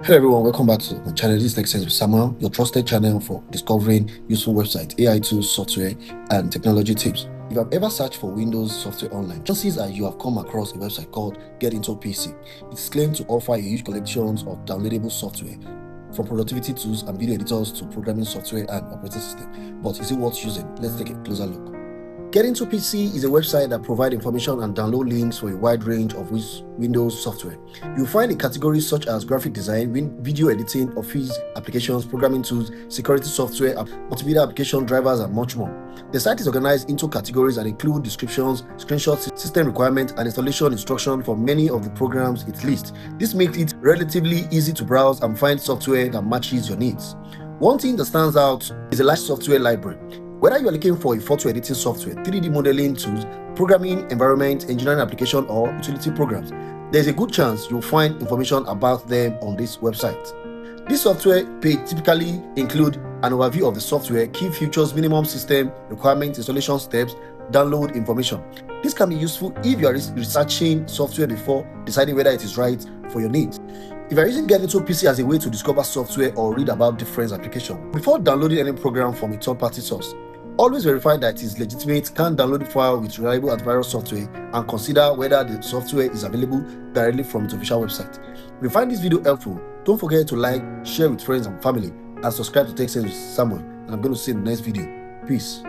Hello everyone, welcome back to my channel. This is Tech Sense with Samuel, your trusted channel for discovering useful websites, AI tools, software, and technology tips. If you have ever searched for Windows software online, chances are you have come across a website called GetIntoPC. It's claimed to offer a huge collections of downloadable software, from productivity tools and video editors to programming software and operating system. But is it worth using? Let's take a closer look. GetIntoPC is a website that provides information and download links for a wide range of Windows software. You'll find in categories such as graphic design, video editing, office applications, programming tools, security software, multimedia application drivers, and much more. The site is organized into categories and include descriptions, screenshots, system requirements, and installation instructions for many of the programs it lists. This makes it relatively easy to browse and find software that matches your needs. One thing that stands out is a large software library. Whether you are looking for a photo editing software, 3D modeling tools, programming environment, engineering application, or utility programs, there's a good chance you'll find information about them on this website. This software page typically include an overview of the software, key features, minimum system requirements, installation steps, download information. This can be useful if you are researching software before deciding whether it is right for your needs. If you are using GetIntoPC as a way to discover software or read about different applications, before downloading any program from a third-party source, always verify that it is legitimate, can download the file with reliable antivirus software, and consider whether the software is available directly from its official website. If you find this video helpful, don't forget to like, share with friends and family, and subscribe to Tech Sense with Samuel. And I'm going to see you in the next video. Peace.